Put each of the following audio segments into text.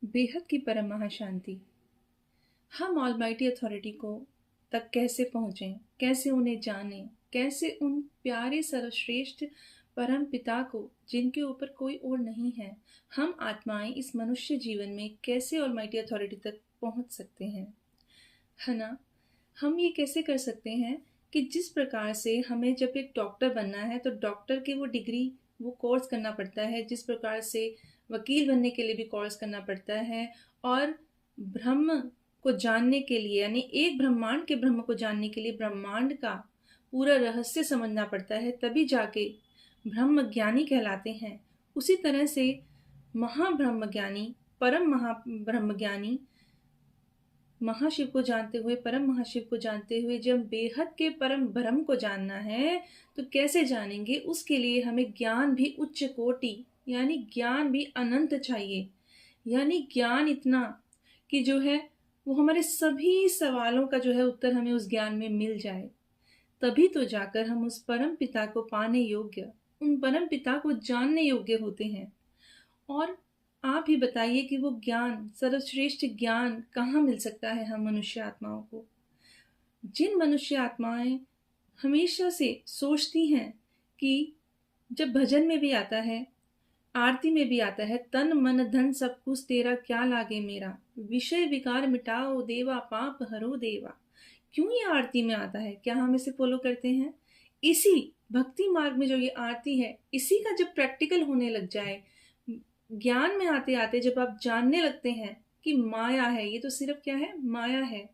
बेहद की परम महाशांति। हम ऑलमाइटी अथॉरिटी को तक कैसे पहुँचें? कैसे उन्हें जानें? कैसे उन प्यारे सर्वश्रेष्ठ परम पिता को जिनके ऊपर कोई और नहीं है, हम आत्माएँ इस मनुष्य जीवन में कैसे ऑलमाइटी अथॉरिटी तक पहुँच सकते हैं? है ना? हम ये कैसे कर सकते हैं कि जिस प्रकार से हमें जब एक डॉक्टर बनना है तो डॉक्टर की वो डिग्री, वो कोर्स करना पड़ता है, जिस प्रकार से वकील बनने के लिए भी कोर्स करना पड़ता है और ब्रह्म को जानने के लिए यानी एक ब्रह्मांड के ब्रह्म को जानने के लिए ब्रह्मांड का पूरा रहस्य समझना पड़ता है, तभी जाके ब्रह्म ज्ञानी कहलाते हैं। उसी तरह से महाब्रह्म ज्ञानी, परम महाब्रह्म ज्ञानी महाशिव को जानते हुए, परम महाशिव को जानते हुए जब बेहद के परम ब्रह्म को जानना है, तो कैसे जानेंगे? उसके लिए हमें ज्ञान भी उच्च कोटि यानी ज्ञान भी अनंत चाहिए। यानी ज्ञान इतना कि जो है वो हमारे सभी सवालों का जो है उत्तर हमें उस ज्ञान में मिल जाए। तभी तो जाकर हम उस परम पिता को पाने योग्य, उन परम पिता को जानने योग्य होते हैं। और आप ही बताइए कि वो ज्ञान, सर्वश्रेष्ठ ज्ञान कहाँ मिल सकता है हम मनुष्य आत्माओं को? जिन मनुष्य आत्माएं हमेशा से सोचती हैं कि जब भजन में भी आता है, आरती में भी आता है, तन मन धन सब कुछ तेरा क्या लागे मेरा, विषय विकार मिटाओ देवा पाप हरो देवा। क्यों ये आरती में आता है? क्या हम इसे फॉलो करते हैं? इसी भक्ति मार्ग में जो ये आरती है, इसी का जब प्रैक्टिकल होने लग जाए, ज्ञान में आते आते जब आप जानने लगते हैं कि माया है, ये तो सिर्फ क्या है? माया है।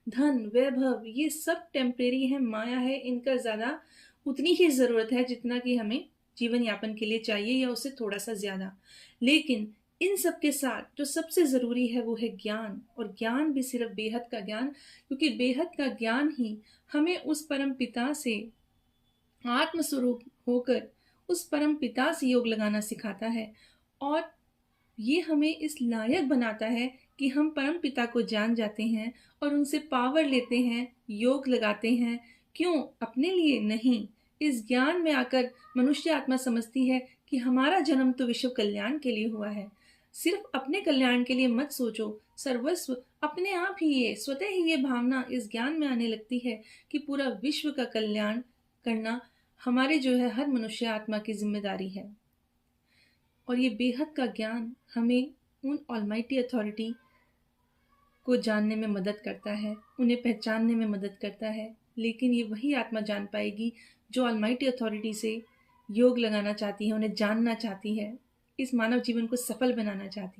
धन वैभव ये सब टेम्परेरी है, माया है, इनका ज्यादा उतनी ही जरूरत है जितना कि हमें जीवन यापन के लिए चाहिए या उससे थोड़ा सा ज्यादा। लेकिन इन सब के साथ जो सबसे जरूरी है वो है ज्ञान, और ज्ञान भी सिर्फ बेहद का ज्ञान, क्योंकि बेहद का ज्ञान ही हमें उस परम पिता से आत्मस्वरूप होकर उस परम पिता से योग लगाना सिखाता है। और ये हमें इस लायक बनाता है कि हम परम पिता को जान जाते हैं और उनसे पावर लेते हैं, योग लगाते हैं। क्यों? अपने लिए नहीं। इस ज्ञान में आकर मनुष्य आत्मा समझती है कि हमारा जन्म तो विश्व कल्याण के लिए हुआ है। सिर्फ अपने कल्याण के लिए मत सोचो, सर्वस्व अपने आप ही ये स्वतः ही ये भावना इस ज्ञान में आने लगती है कि पूरा विश्व का कल्याण करना हमारे जो है हर मनुष्य आत्मा की जिम्मेदारी है। और ये बेहद का ज्ञान हमें उन ऑलमाइटी अथॉरिटी को जानने में मदद करता है, उन्हें पहचानने में मदद करता है। लेकिन ये वही आत्मा जान पाएगी जो ऑलमाइटी अथॉरिटी से योग लगाना चाहती है, उन्हें जानना चाहती है, इस मानव जीवन को सफल बनाना चाहती है।